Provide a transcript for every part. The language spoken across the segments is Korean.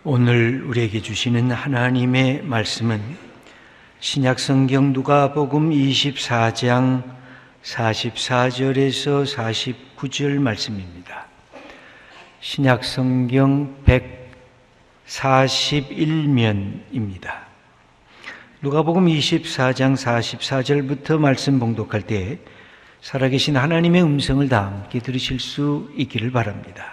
오늘 우리에게 주시는 하나님의 말씀은 신약성경 누가복음 24장 44절에서 49절 말씀입니다. 신약성경 141면입니다. 누가복음 24장 44절부터 말씀 봉독할 때 살아계신 하나님의 음성을 다 함께 들으실 수 있기를 바랍니다.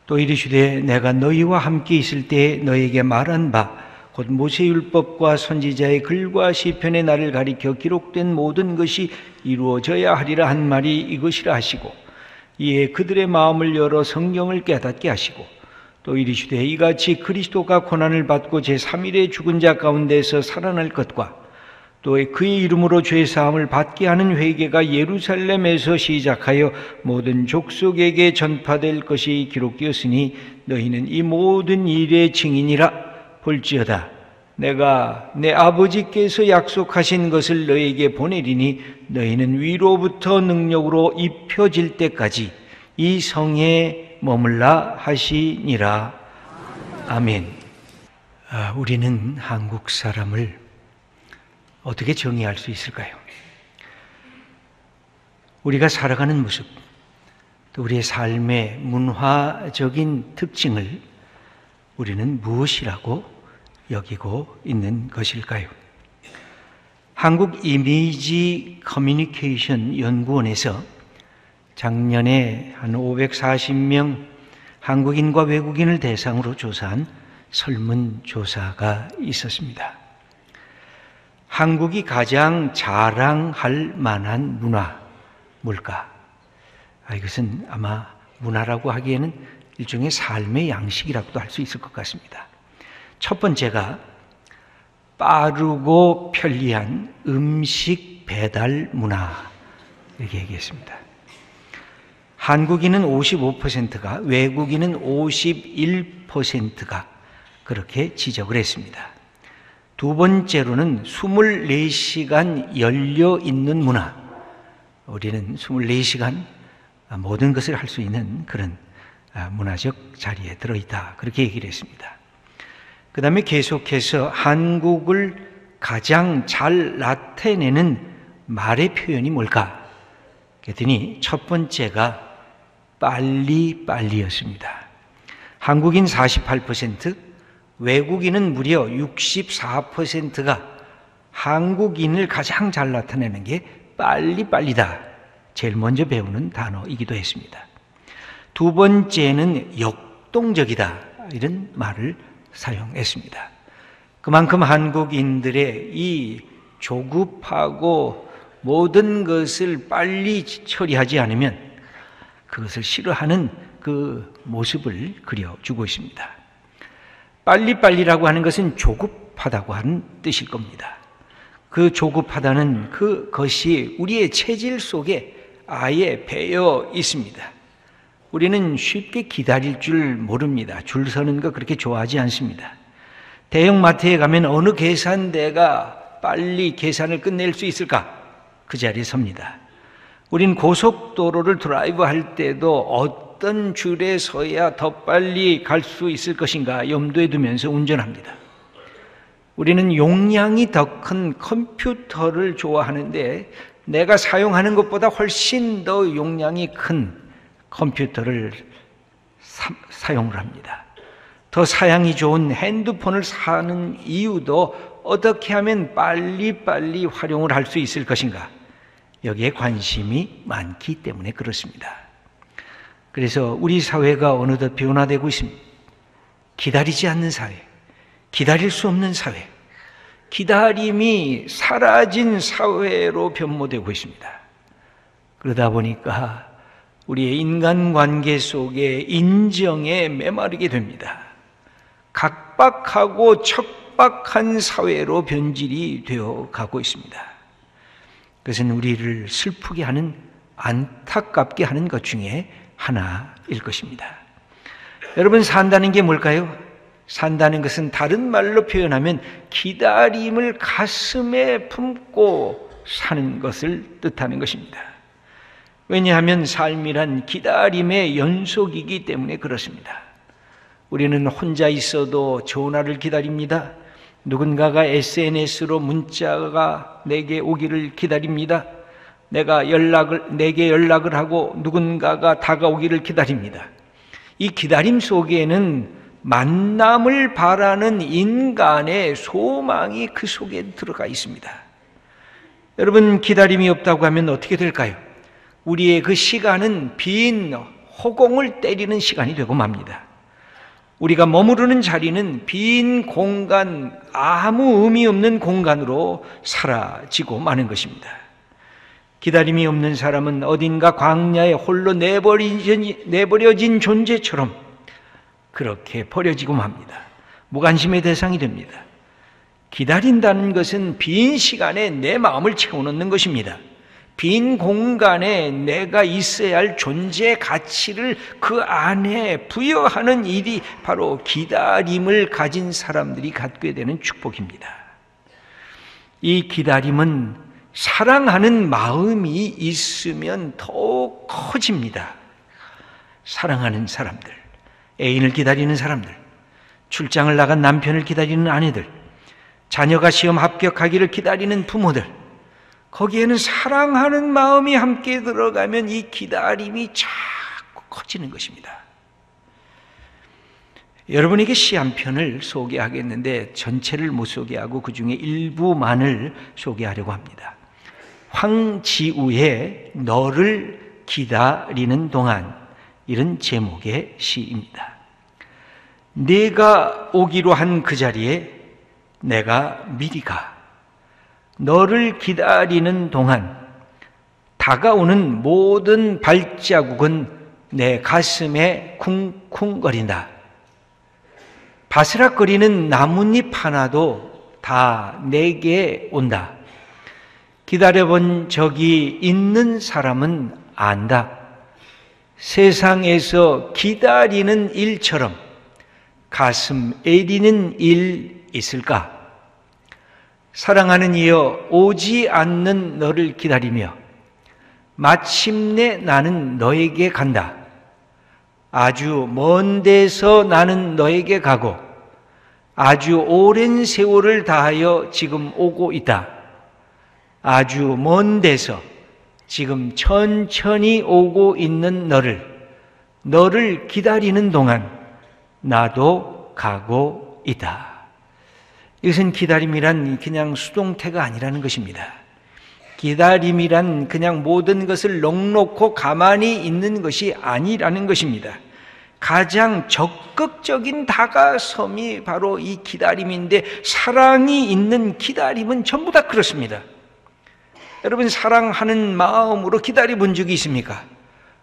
또 이르시되 내가 너희와 함께 있을 때 너희에게 말한 바 곧 모세율법과 선지자의 글과 시편의 나를 가리켜 기록된 모든 것이 이루어져야 하리라 한 말이 이것이라 하시고, 이에 그들의 마음을 열어 성경을 깨닫게 하시고, 또 이르시되 이같이 그리스도가 고난을 받고 제3일에 죽은 자 가운데서 살아날 것과 또 그의 이름으로 죄사함을 받게 하는 회개가 예루살렘에서 시작하여 모든 족속에게 전파될 것이 기록되었으니 너희는 이 모든 일의 증인이라. 볼지어다 내가 내 아버지께서 약속하신 것을 너희에게 보내리니 너희는 위로부터 능력으로 입혀질 때까지 이 성에 머물라 하시니라. 아멘. 우리는 한국 사람을 어떻게 정의할 수 있을까요? 우리가 살아가는 모습, 또 우리의 삶의 문화적인 특징을 우리는 무엇이라고 여기고 있는 것일까요? 한국 이미지 커뮤니케이션 연구원에서 작년에 한 540명 한국인과 외국인을 대상으로 조사한 설문조사가 있었습니다. 한국이 가장 자랑할 만한 문화, 뭘까? 이것은 아마 문화라고 하기에는 일종의 삶의 양식이라고도 할 수 있을 것 같습니다. 첫 번째가 빠르고 편리한 음식 배달 문화, 이렇게 얘기했습니다. 한국인은 55%가, 외국인은 51%가 그렇게 지적을 했습니다. 두 번째로는 24시간 열려있는 문화. 우리는 24시간 모든 것을 할 수 있는 그런 문화적 자리에 들어있다, 그렇게 얘기를 했습니다. 그 다음에 계속해서 한국을 가장 잘 나타내는 말의 표현이 뭘까? 그랬더니 첫 번째가 빨리빨리였습니다. 한국인 48%, 외국인은 무려 64%가 한국인을 가장 잘 나타내는 게 빨리빨리다, 제일 먼저 배우는 단어이기도 했습니다. 두 번째는 역동적이다, 이런 말을 사용했습니다. 그만큼 한국인들의 이 조급하고 모든 것을 빨리 처리하지 않으면 그것을 싫어하는 그 모습을 그려주고 있습니다. 빨리빨리라고 하는 것은 조급하다고 하는 뜻일 겁니다. 그 조급하다는 그것이 우리의 체질 속에 아예 배어 있습니다. 우리는 쉽게 기다릴 줄 모릅니다. 줄 서는 거 그렇게 좋아하지 않습니다. 대형마트에 가면 어느 계산대가 빨리 계산을 끝낼 수 있을까? 그 자리에 섭니다. 우린 고속도로를 드라이브 할 때도 어떤 줄에 서야 더 빨리 갈 수 있을 것인가 염두에 두면서 운전합니다. 우리는 용량이 더 큰 컴퓨터를 좋아하는데 내가 사용하는 것보다 훨씬 더 용량이 큰 컴퓨터를 사용을 합니다. 더 사양이 좋은 핸드폰을 사는 이유도 어떻게 하면 빨리빨리 활용을 할 수 있을 것인가, 여기에 관심이 많기 때문에 그렇습니다. 그래서 우리 사회가 어느덧 변화되고 있습니다. 기다리지 않는 사회, 기다릴 수 없는 사회, 기다림이 사라진 사회로 변모되고 있습니다. 그러다 보니까 우리의 인간관계 속에 인정에 메마르게 됩니다. 각박하고 척박한 사회로 변질이 되어 가고 있습니다. 그것은 우리를 슬프게 하는, 안타깝게 하는 것 중에 하나일 것입니다. 여러분, 산다는 게 뭘까요? 산다는 것은 다른 말로 표현하면 기다림을 가슴에 품고 사는 것을 뜻하는 것입니다. 왜냐하면 삶이란 기다림의 연속이기 때문에 그렇습니다. 우리는 혼자 있어도 전화를 기다립니다. 누군가가 SNS로 문자가 내게 오기를 기다립니다. 내게 연락을 하고 누군가가 다가오기를 기다립니다. 이 기다림 속에는 만남을 바라는 인간의 소망이 그 속에 들어가 있습니다. 여러분, 기다림이 없다고 하면 어떻게 될까요? 우리의 그 시간은 빈 허공을 때리는 시간이 되고 맙니다. 우리가 머무르는 자리는 빈 공간, 아무 의미 없는 공간으로 사라지고 마는 것입니다. 기다림이 없는 사람은 어딘가 광야에 홀로 내버려진 존재처럼 그렇게 버려지고 맙니다. 무관심의 대상이 됩니다. 기다린다는 것은 빈 시간에 내 마음을 채워넣는 것입니다. 빈 공간에 내가 있어야 할 존재의 가치를 그 안에 부여하는 일이 바로 기다림을 가진 사람들이 갖게 되는 축복입니다. 이 기다림은 사랑하는 마음이 있으면 더욱 커집니다. 사랑하는 사람들, 애인을 기다리는 사람들, 출장을 나간 남편을 기다리는 아내들, 자녀가 시험 합격하기를 기다리는 부모들, 거기에는 사랑하는 마음이 함께 들어가면 이 기다림이 자꾸 커지는 것입니다. 여러분에게 시 한 편을 소개하겠는데 전체를 못 소개하고 그 중에 일부만을 소개하려고 합니다. 황지우의 너를 기다리는 동안, 이런 제목의 시입니다. 네가 오기로 한 그 자리에 내가 미리 가. 너를 기다리는 동안 다가오는 모든 발자국은 내 가슴에 쿵쿵거린다. 바스락거리는 나뭇잎 하나도 다 내게 온다. 기다려본 적이 있는 사람은 안다. 세상에서 기다리는 일처럼 가슴 애리는 일 있을까? 사랑하는 이여, 오지 않는 너를 기다리며 마침내 나는 너에게 간다. 아주 먼 데서 나는 너에게 가고 아주 오랜 세월을 다하여 지금 오고 있다. 아주 먼 데서 지금 천천히 오고 있는 너를 기다리는 동안 나도 가고 있다. 이것은 기다림이란 그냥 수동태가 아니라는 것입니다. 기다림이란 그냥 모든 것을 넋놓고 가만히 있는 것이 아니라는 것입니다. 가장 적극적인 다가섬이 바로 이 기다림인데, 사랑이 있는 기다림은 전부 다 그렇습니다. 여러분, 사랑하는 마음으로 기다려본 적이 있습니까?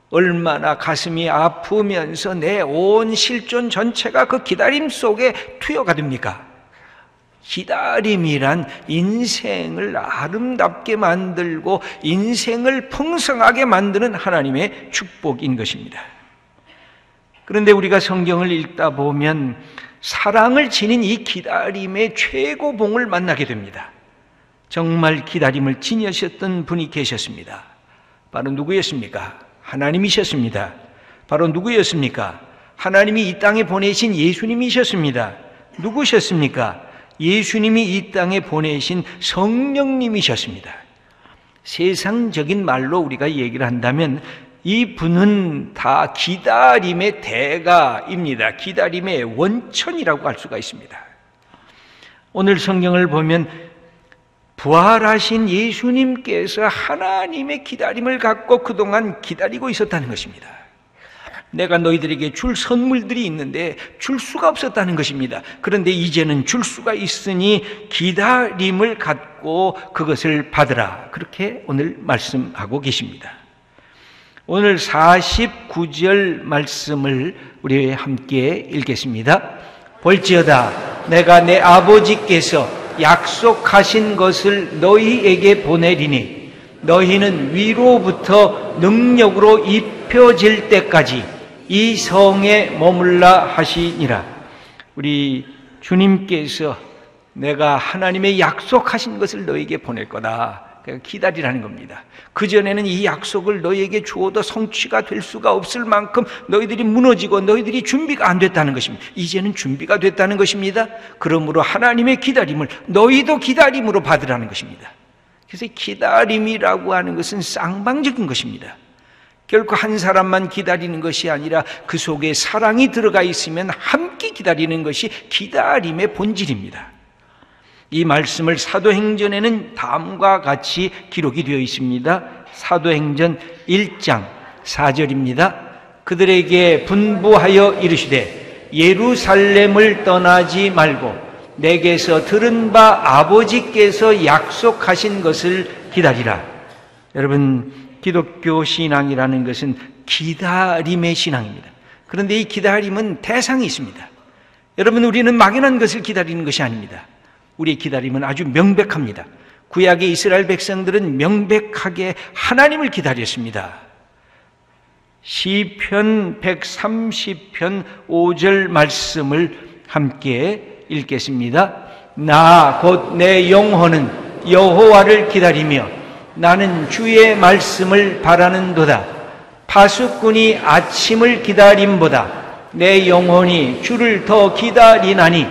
얼마나 가슴이 아프면서 내 온 실존 전체가 그 기다림 속에 투여가 됩니까? 기다림이란 인생을 아름답게 만들고 인생을 풍성하게 만드는 하나님의 축복인 것입니다. 그런데 우리가 성경을 읽다 보면 사랑을 지닌 이 기다림의 최고봉을 만나게 됩니다. 정말 기다림을 지니셨던 분이 계셨습니다. 바로 누구였습니까? 하나님이셨습니다. 바로 누구였습니까? 하나님이 이 땅에 보내신 예수님이셨습니다. 누구셨습니까? 예수님이 이 땅에 보내신 성령님이셨습니다. 세상적인 말로 우리가 얘기를 한다면 이 분은 다 기다림의 대가입니다. 기다림의 원천이라고 할 수가 있습니다. 오늘 성경을 보면 부활하신 예수님께서 하나님의 기다림을 갖고 그동안 기다리고 있었다는 것입니다. 내가 너희들에게 줄 선물들이 있는데 줄 수가 없었다는 것입니다. 그런데 이제는 줄 수가 있으니 기다림을 갖고 그것을 받으라. 그렇게 오늘 말씀하고 계십니다. 오늘 49절 말씀을 우리 함께 읽겠습니다. 볼지어다 내가 내 아버지께서 약속하신 것을 너희에게 보내리니 너희는 위로부터 능력으로 입혀질 때까지 이 성에 머물라 하시니라. 우리 주님께서 내가 하나님의 약속하신 것을 너에게 보낼 거다. 기다리라는 겁니다. 그전에는 이 약속을 너희에게 주어도 성취가 될 수가 없을 만큼 너희들이 무너지고 너희들이 준비가 안 됐다는 것입니다. 이제는 준비가 됐다는 것입니다. 그러므로 하나님의 기다림을 너희도 기다림으로 받으라는 것입니다. 그래서 기다림이라고 하는 것은 쌍방적인 것입니다. 결코 한 사람만 기다리는 것이 아니라 그 속에 사랑이 들어가 있으면 함께 기다리는 것이 기다림의 본질입니다. 이 말씀을 사도행전에는 다음과 같이 기록이 되어 있습니다. 사도행전 1장 4절입니다. 그들에게 분부하여 이르시되 예루살렘을 떠나지 말고 내게서 들은 바 아버지께서 약속하신 것을 기다리라. 여러분, 기독교 신앙이라는 것은 기다림의 신앙입니다. 그런데 이 기다림은 대상이 있습니다. 여러분, 우리는 막연한 것을 기다리는 것이 아닙니다. 우리의 기다림은 아주 명백합니다. 구약의 이스라엘 백성들은 명백하게 하나님을 기다렸습니다. 시편 130편 5절 말씀을 함께 읽겠습니다. 나 곧 내 영혼은 여호와를 기다리며 나는 주의 말씀을 바라는도다. 파수꾼이 아침을 기다림보다 내 영혼이 주를 더 기다리나니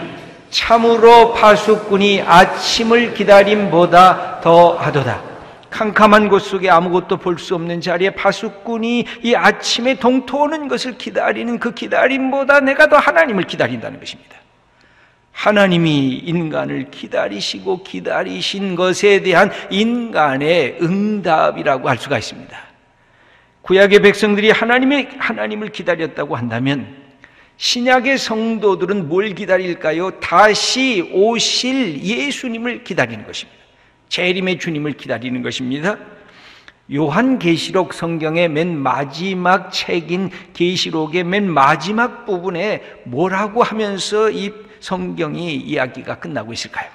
참으로 파수꾼이 아침을 기다림보다 더하도다. 캄캄한 곳 속에 아무것도 볼 수 없는 자리에 파수꾼이 이 아침에 동토하는 것을 기다리는 그 기다림보다 내가 더 하나님을 기다린다는 것입니다. 하나님이 인간을 기다리시고 기다리신 것에 대한 인간의 응답이라고 할 수가 있습니다. 구약의 백성들이 하나님을 기다렸다고 한다면 신약의 성도들은 뭘 기다릴까요? 다시 오실 예수님을 기다리는 것입니다. 재림의 주님을 기다리는 것입니다. 요한계시록 성경의 맨 마지막 책인 계시록의 맨 마지막 부분에 뭐라고 하면서 이 성경이 이야기가 끝나고 있을까요?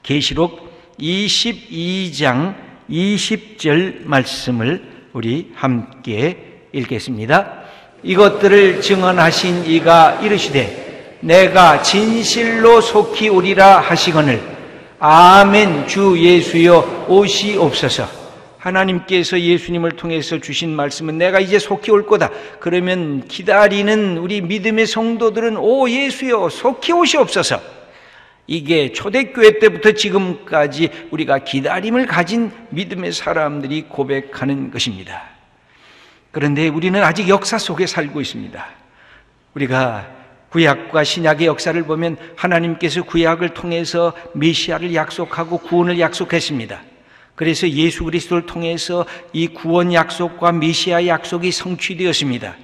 계시록 22장 20절 말씀을 우리 함께 읽겠습니다. 이것들을 증언하신 이가 이르시되 내가 진실로 속히 오리라 하시거늘 아멘. 주 예수여 오시옵소서. 하나님께서 예수님을 통해서 주신 말씀은 내가 이제 속히 올 거다. 그러면 기다리는 우리 믿음의 성도들은 오 예수여 속히 오시옵소서. 이게 초대교회 때부터 지금까지 우리가 기다림을 가진 믿음의 사람들이 고백하는 것입니다. 그런데 우리는 아직 역사 속에 살고 있습니다. 우리가 구약과 신약의 역사를 보면 하나님께서 구약을 통해서 메시아를 약속하고 구원을 약속했습니다. 그래서 예수 그리스도를 통해서 이 구원 약속과 메시아 약속이 성취되었습니다.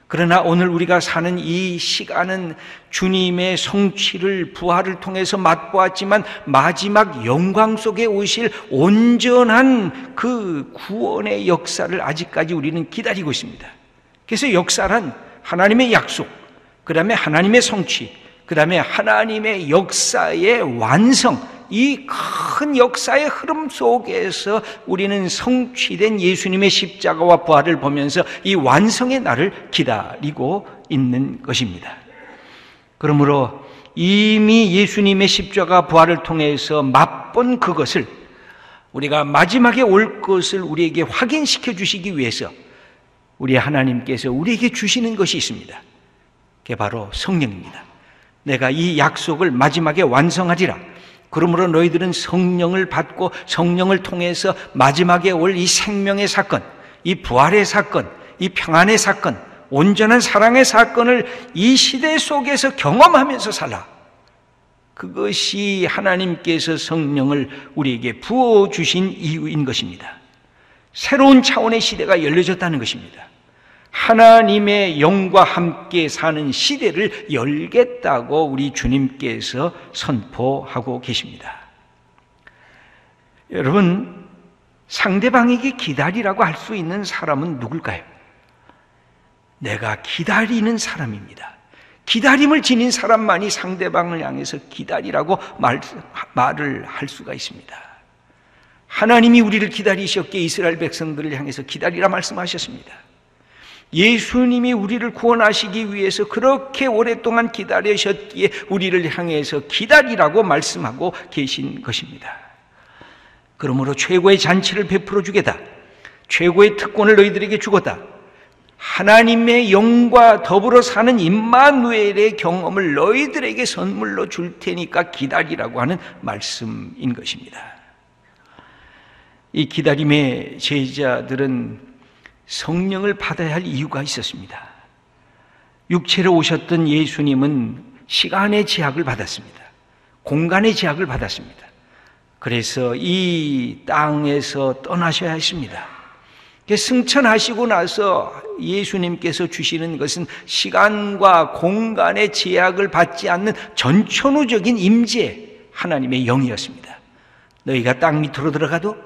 그러나 오늘 우리가 사는 이 시간은 주님의 성취를 부활을 통해서 맛보았지만 마지막 영광 속에 오실 온전한 그 구원의 역사를 아직까지 우리는 기다리고 있습니다. 그래서 역사란 하나님의 약속, 그 다음에 하나님의 성취, 그 다음에 하나님의 역사의 완성, 이 큰 역사의 흐름 속에서 우리는 성취된 예수님의 십자가와 부활을 보면서 이 완성의 날을 기다리고 있는 것입니다. 그러므로 이미 예수님의 십자가 부활을 통해서 맛본 그것을 우리가 마지막에 올 것을 우리에게 확인시켜 주시기 위해서 우리 하나님께서 우리에게 주시는 것이 있습니다. 그게 바로 성령입니다. 내가 이 약속을 마지막에 완성하리라. 그러므로 너희들은 성령을 받고 성령을 통해서 마지막에 올 이 생명의 사건, 이 부활의 사건, 이 평안의 사건, 온전한 사랑의 사건을 이 시대 속에서 경험하면서 살라. 그것이 하나님께서 성령을 우리에게 부어주신 이유인 것입니다. 새로운 차원의 시대가 열려졌다는 것입니다. 하나님의 영과 함께 사는 시대를 열겠다고 우리 주님께서 선포하고 계십니다. 여러분, 상대방에게 기다리라고 할 수 있는 사람은 누굴까요? 내가 기다리는 사람입니다. 기다림을 지닌 사람만이 상대방을 향해서 기다리라고 말을 할 수가 있습니다. 하나님이 우리를 기다리셨기에 이스라엘 백성들을 향해서 기다리라 말씀하셨습니다. 예수님이 우리를 구원하시기 위해서 그렇게 오랫동안 기다리셨기에 우리를 향해서 기다리라고 말씀하고 계신 것입니다. 그러므로 최고의 잔치를 베풀어 주겠다. 최고의 특권을 너희들에게 주겠다. 하나님의 영과 더불어 사는 임마누엘의 경험을 너희들에게 선물로 줄 테니까 기다리라고 하는 말씀인 것입니다. 이 기다림의 제자들은 성령을 받아야 할 이유가 있었습니다. 육체로 오셨던 예수님은 시간의 제약을 받았습니다. 공간의 제약을 받았습니다. 그래서 이 땅에서 떠나셔야 했습니다. 승천하시고 나서 예수님께서 주시는 것은 시간과 공간의 제약을 받지 않는 전천후적인 임재, 하나님의 영이었습니다. 너희가 땅 밑으로 들어가도,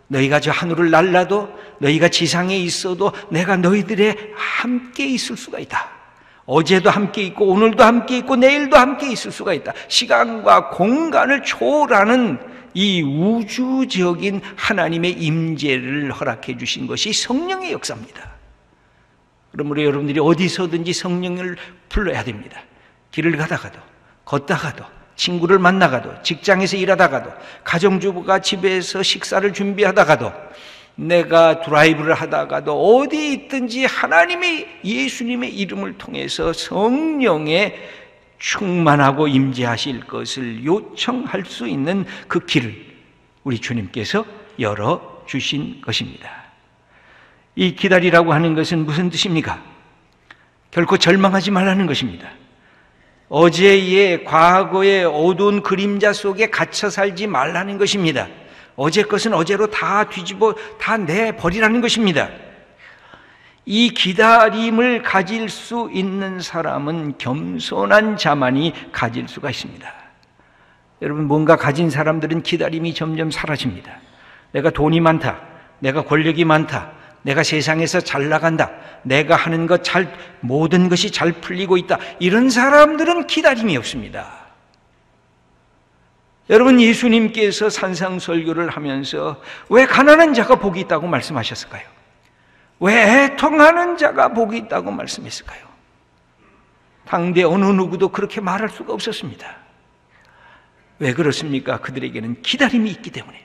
너희가 저 하늘을 날라도, 너희가 지상에 있어도 내가 너희들의 함께 있을 수가 있다. 어제도 함께 있고 오늘도 함께 있고 내일도 함께 있을 수가 있다. 시간과 공간을 초월하는 이 우주적인 하나님의 임재를 허락해 주신 것이 성령의 역사입니다. 그러므로 여러분들이 어디서든지 성령을 불러야 됩니다. 길을 가다가도, 걷다가도, 친구를 만나가도, 직장에서 일하다가도, 가정주부가 집에서 식사를 준비하다가도, 내가 드라이브를 하다가도 어디 있든지 하나님의 예수님의 이름을 통해서 성령의 충만하고 임재하실 것을 요청할 수 있는 그 길을 우리 주님께서 열어주신 것입니다. 이 기다리라고 하는 것은 무슨 뜻입니까? 결코 절망하지 말라는 것입니다. 어제의 과거의 어두운 그림자 속에 갇혀 살지 말라는 것입니다. 어제 것은 어제로 다 뒤집어 다 내버리라는 것입니다. 이 기다림을 가질 수 있는 사람은 겸손한 자만이 가질 수가 있습니다. 여러분, 뭔가 가진 사람들은 기다림이 점점 사라집니다. 내가 돈이 많다, 내가 권력이 많다, 내가 세상에서 잘 나간다, 내가 하는 것 모든 것이 잘 풀리고 있다, 이런 사람들은 기다림이 없습니다. 여러분, 예수님께서 산상설교를 하면서 왜 가난한 자가 복이 있다고 말씀하셨을까요? 왜 애통하는 자가 복이 있다고 말씀했을까요? 당대 어느 누구도 그렇게 말할 수가 없었습니다. 왜 그렇습니까? 그들에게는 기다림이 있기 때문에,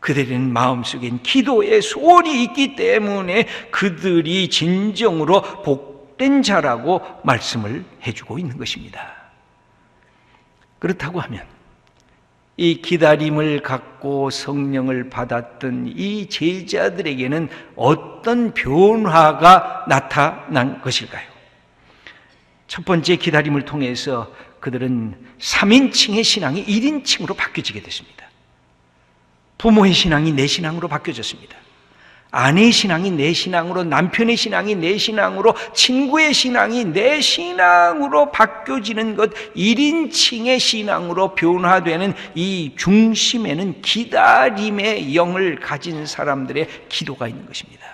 그들은 마음속엔 기도의 소원이 있기 때문에 그들이 진정으로 복된 자라고 말씀을 해주고 있는 것입니다. 그렇다고 하면 이 기다림을 갖고 성령을 받았던 이 제자들에게는 어떤 변화가 나타난 것일까요? 첫 번째, 기다림을 통해서 그들은 3인칭의 신앙이 1인칭으로 바뀌어지게 됐습니다. 부모의 신앙이 내 신앙으로 바뀌어졌습니다. 아내의 신앙이 내 신앙으로, 남편의 신앙이 내 신앙으로, 친구의 신앙이 내 신앙으로 바뀌어지는 것, 1인칭의 신앙으로 변화되는 이 중심에는 기다림의 영을 가진 사람들의 기도가 있는 것입니다.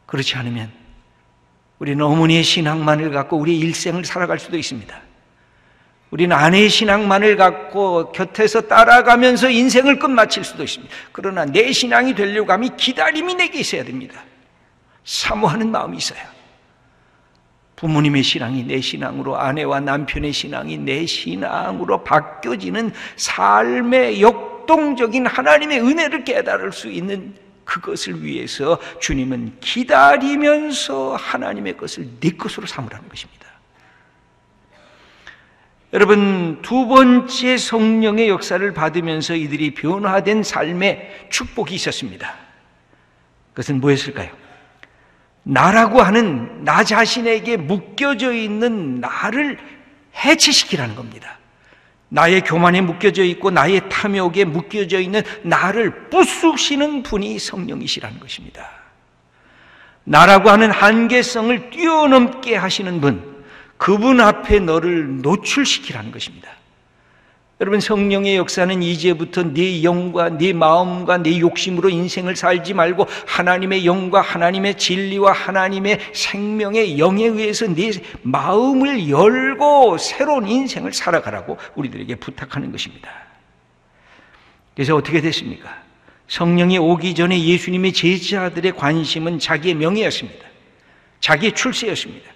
그렇지 않으면 우리는 어머니의 신앙만을 갖고 우리의 일생을 살아갈 수도 있습니다. 우리는 아내의 신앙만을 갖고 곁에서 따라가면서 인생을 끝마칠 수도 있습니다. 그러나 내 신앙이 되려고 하면 기다림이 내게 있어야 됩니다. 사모하는 마음이 있어야. 부모님의 신앙이 내 신앙으로, 아내와 남편의 신앙이 내 신앙으로 바뀌어지는 삶의 역동적인 하나님의 은혜를 깨달을 수 있는 그것을 위해서 주님은 기다리면서 하나님의 것을 내 것으로 삼으라는 것입니다. 여러분, 두 번째 성령의 역사를 받으면서 이들이 변화된 삶의 축복이 있었습니다. 그것은 뭐였을까요? 나라고 하는 나 자신에게 묶여져 있는 나를 해체시키라는 겁니다. 나의 교만에 묶여져 있고 나의 탐욕에 묶여져 있는 나를 부수시는 분이 성령이시라는 것입니다. 나라고 하는 한계성을 뛰어넘게 하시는 분, 그분 앞에 너를 노출시키라는 것입니다. 여러분, 성령의 역사는 이제부터 네 영과 네 마음과 네 욕심으로 인생을 살지 말고 하나님의 영과 하나님의 진리와 하나님의 생명의 영에 의해서 네 마음을 열고 새로운 인생을 살아가라고 우리들에게 부탁하는 것입니다. 그래서 어떻게 됐습니까? 성령이 오기 전에 예수님의 제자들의 관심은 자기의 명예였습니다. 자기의 출세였습니다.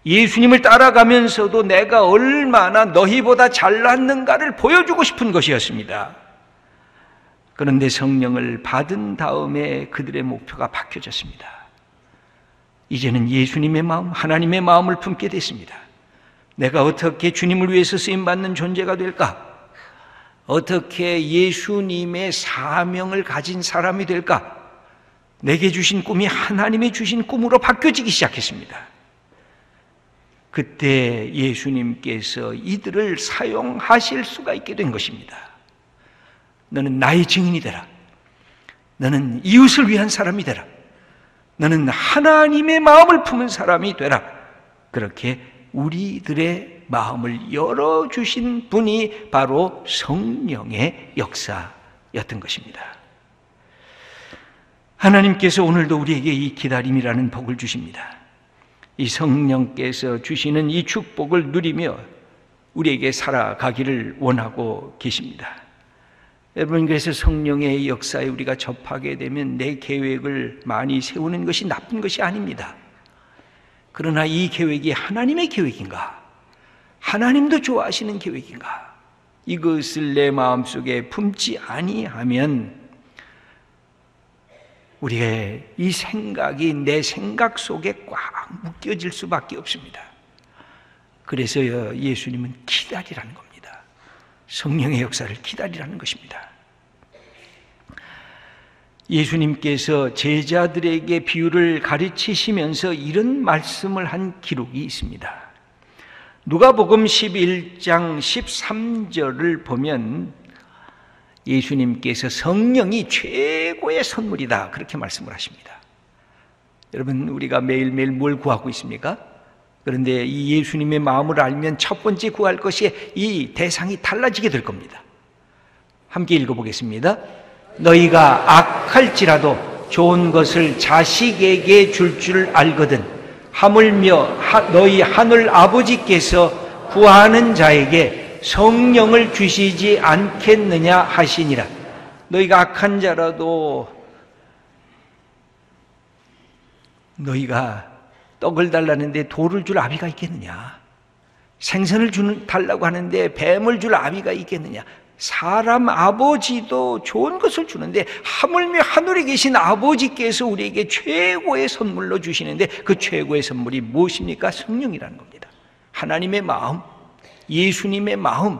예수님을 따라가면서도 내가 얼마나 너희보다 잘났는가를 보여주고 싶은 것이었습니다. 그런데 성령을 받은 다음에 그들의 목표가 바뀌어졌습니다. 이제는 예수님의 마음, 하나님의 마음을 품게 됐습니다. 내가 어떻게 주님을 위해서 쓰임받는 존재가 될까? 어떻게 예수님의 사명을 가진 사람이 될까? 내게 주신 꿈이 하나님이 주신 꿈으로 바뀌어지기 시작했습니다. 그때 예수님께서 이들을 사용하실 수가 있게 된 것입니다. 너는 나의 증인이 되라. 너는 이웃을 위한 사람이 되라. 너는 하나님의 마음을 품은 사람이 되라. 그렇게 우리들의 마음을 열어주신 분이 바로 성령의 역사였던 것입니다. 하나님께서 오늘도 우리에게 이 기다림이라는 복을 주십니다. 이 성령께서 주시는 이 축복을 누리며 우리에게 살아가기를 원하고 계십니다. 여러분, 그래서 성령의 역사에 우리가 접하게 되면 내 계획을 많이 세우는 것이 나쁜 것이 아닙니다. 그러나 이 계획이 하나님의 계획인가? 하나님도 좋아하시는 계획인가? 이것을 내 마음속에 품지 아니하면 우리의 이 생각이 내 생각 속에 꽉 묶여질 수밖에 없습니다. 그래서 예수님은 기다리라는 겁니다. 성령의 역사를 기다리라는 것입니다. 예수님께서 제자들에게 비유를 가르치시면서 이런 말씀을 한 기록이 있습니다. 누가복음 11장 13절을 보면 예수님께서 성령이 최고의 선물이다, 그렇게 말씀을 하십니다. 여러분, 우리가 매일매일 뭘 구하고 있습니까? 그런데 이 예수님의 마음을 알면 첫 번째 구할 것이 이 대상이 달라지게 될 겁니다. 함께 읽어보겠습니다. 너희가 악할지라도 좋은 것을 자식에게 줄 줄 알거든 하물며 너희 하늘 아버지께서 구하는 자에게 성령을 주시지 않겠느냐 하시니라. 너희가 악한 자라도 너희가 떡을 달라는데 돌을 줄 아비가 있겠느냐? 생선을 달라고 하는데 뱀을 줄 아비가 있겠느냐? 사람 아버지도 좋은 것을 주는데 하물며 하늘에 계신 아버지께서 우리에게 최고의 선물로 주시는데 그 최고의 선물이 무엇입니까? 성령이라는 겁니다. 하나님의 마음, 예수님의 마음,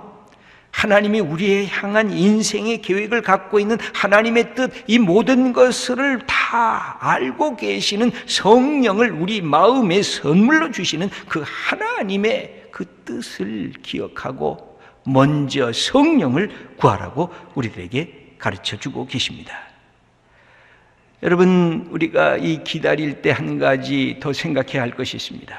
하나님이 우리의 향한 인생의 계획을 갖고 있는 하나님의 뜻, 이 모든 것을 다 알고 계시는 성령을 우리 마음에 선물로 주시는 그 하나님의 그 뜻을 기억하고 먼저 성령을 구하라고 우리들에게 가르쳐주고 계십니다. 여러분, 우리가 이 기다릴 때 한 가지 더 생각해야 할 것이 있습니다.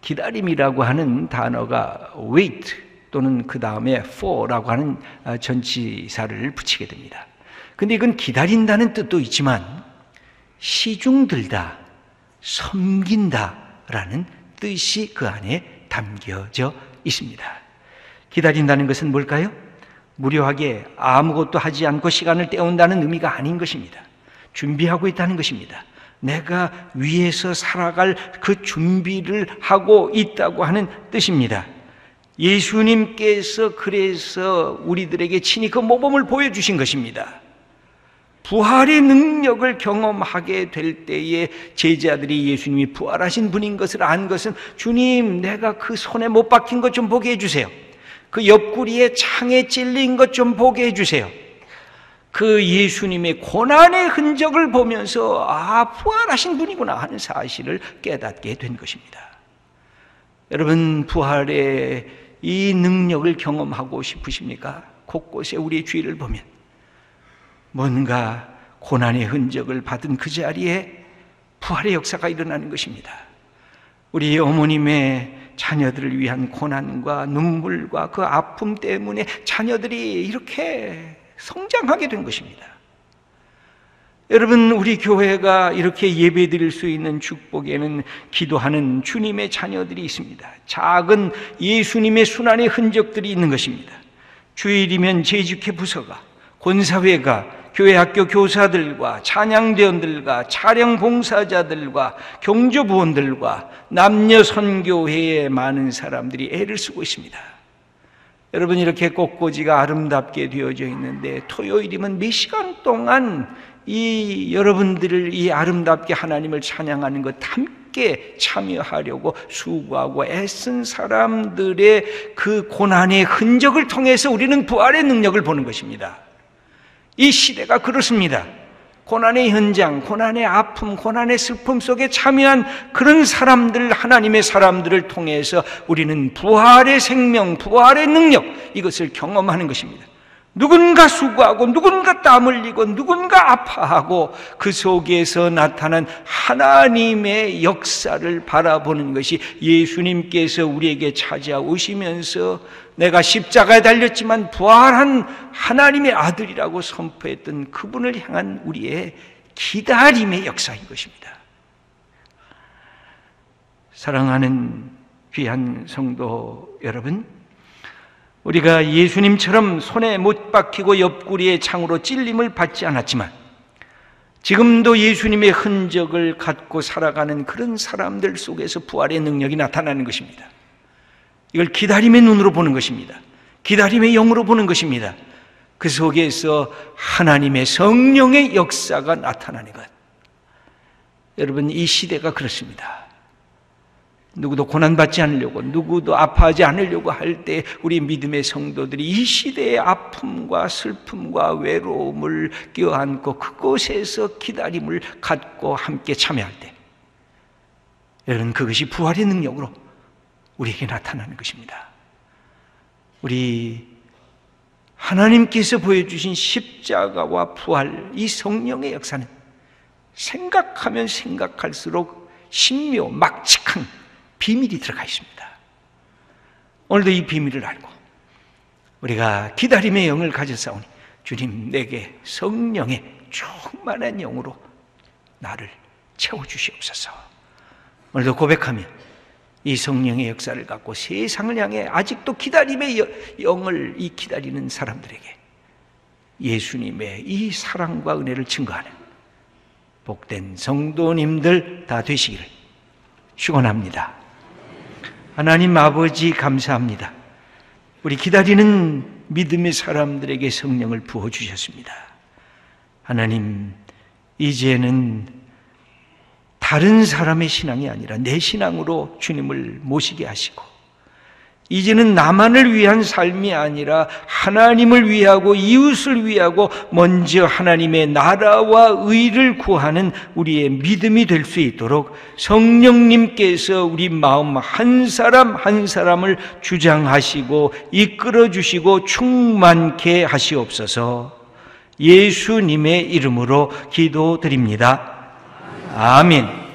기다림이라고 하는 단어가 wait 또는 그 다음에 for라고 하는 전치사를 붙이게 됩니다. 근데 이건 기다린다는 뜻도 있지만 시중들다, 섬긴다라는 뜻이 그 안에 담겨져 있습니다. 기다린다는 것은 뭘까요? 무료하게 아무것도 하지 않고 시간을 때운다는 의미가 아닌 것입니다. 준비하고 있다는 것입니다. 내가 위에서 살아갈 그 준비를 하고 있다고 하는 뜻입니다. 예수님께서 그래서 우리들에게 친히 그 모범을 보여주신 것입니다. 부활의 능력을 경험하게 될 때에 제자들이 예수님이 부활하신 분인 것을 안 것은 주님, 내가 그 손에 못 박힌 것 좀 보게 해주세요. 그 옆구리에 창에 찔린 것 좀 보게 해주세요. 그 예수님의 고난의 흔적을 보면서 부활하신 분이구나 하는 사실을 깨닫게 된 것입니다. 여러분, 부활의 이 능력을 경험하고 싶으십니까? 곳곳에 우리의 주위를 보면 뭔가 고난의 흔적을 받은 그 자리에 부활의 역사가 일어나는 것입니다. 우리 어머님의 자녀들을 위한 고난과 눈물과 그 아픔 때문에 자녀들이 이렇게 성장하게 된 것입니다. 여러분, 우리 교회가 이렇게 예배드릴 수 있는 축복에는 기도하는 주님의 자녀들이 있습니다. 작은 예수님의 순환의 흔적들이 있는 것입니다. 주일이면 재직회 부서가, 권사회가, 교회 학교 교사들과 찬양대원들과 촬영 봉사자들과 경조부원들과 남녀 선교회의 많은 사람들이 애를 쓰고 있습니다. 여러분, 이렇게 꽃꽂이가 아름답게 되어져 있는데 토요일이면 몇 시간 동안 이 여러분들을 이 아름답게 하나님을 찬양하는 것 함께 참여하려고 수고하고 애쓴 사람들의 그 고난의 흔적을 통해서 우리는 부활의 능력을 보는 것입니다. 이 시대가 그렇습니다. 고난의 현장, 고난의 아픔, 고난의 슬픔 속에 참여한 그런 사람들, 하나님의 사람들을 통해서 우리는 부활의 생명, 부활의 능력, 이것을 경험하는 것입니다. 누군가 수고하고 누군가 땀 흘리고 누군가 아파하고 그 속에서 나타난 하나님의 역사를 바라보는 것이 예수님께서 우리에게 찾아오시면서 내가 십자가에 달렸지만 부활한 하나님의 아들이라고 선포했던 그분을 향한 우리의 기다림의 역사인 것입니다. 사랑하는 귀한 성도 여러분, 우리가 예수님처럼 손에 못 박히고 옆구리에 창으로 찔림을 받지 않았지만 지금도 예수님의 흔적을 갖고 살아가는 그런 사람들 속에서 부활의 능력이 나타나는 것입니다. 이걸 기다림의 눈으로 보는 것입니다. 기다림의 영으로 보는 것입니다. 그 속에서 하나님의 성령의 역사가 나타나는 것. 여러분, 이 시대가 그렇습니다. 누구도 고난받지 않으려고, 누구도 아파하지 않으려고 할 때 우리 믿음의 성도들이 이 시대의 아픔과 슬픔과 외로움을 껴안고 그곳에서 기다림을 갖고 함께 참여할 때, 여러분, 그것이 부활의 능력으로 우리에게 나타나는 것입니다. 우리 하나님께서 보여주신 십자가와 부활, 이 성령의 역사는 생각하면 생각할수록 신묘, 막측한 비밀이 들어가 있습니다. 오늘도 이 비밀을 알고 우리가 기다림의 영을 가졌사오니 주님, 내게 성령의 충만한 영으로 나를 채워주시옵소서. 오늘도 고백하며 이 성령의 역사를 갖고 세상을 향해 아직도 기다림의 영을 이 기다리는 사람들에게 예수님의 이 사랑과 은혜를 증거하는 복된 성도님들 다 되시기를 축원합니다. 하나님 아버지, 감사합니다. 우리 기다리는 믿음의 사람들에게 성령을 부어주셨습니다. 하나님, 이제는 다른 사람의 신앙이 아니라 내 신앙으로 주님을 모시게 하시고, 이제는 나만을 위한 삶이 아니라 하나님을 위하고 이웃을 위하고 먼저 하나님의 나라와 의를 구하는 우리의 믿음이 될 수 있도록 성령님께서 우리 마음 한 사람 한 사람을 주장하시고 이끌어 주시고 충만케 하시옵소서. 예수님의 이름으로 기도드립니다. 아멘.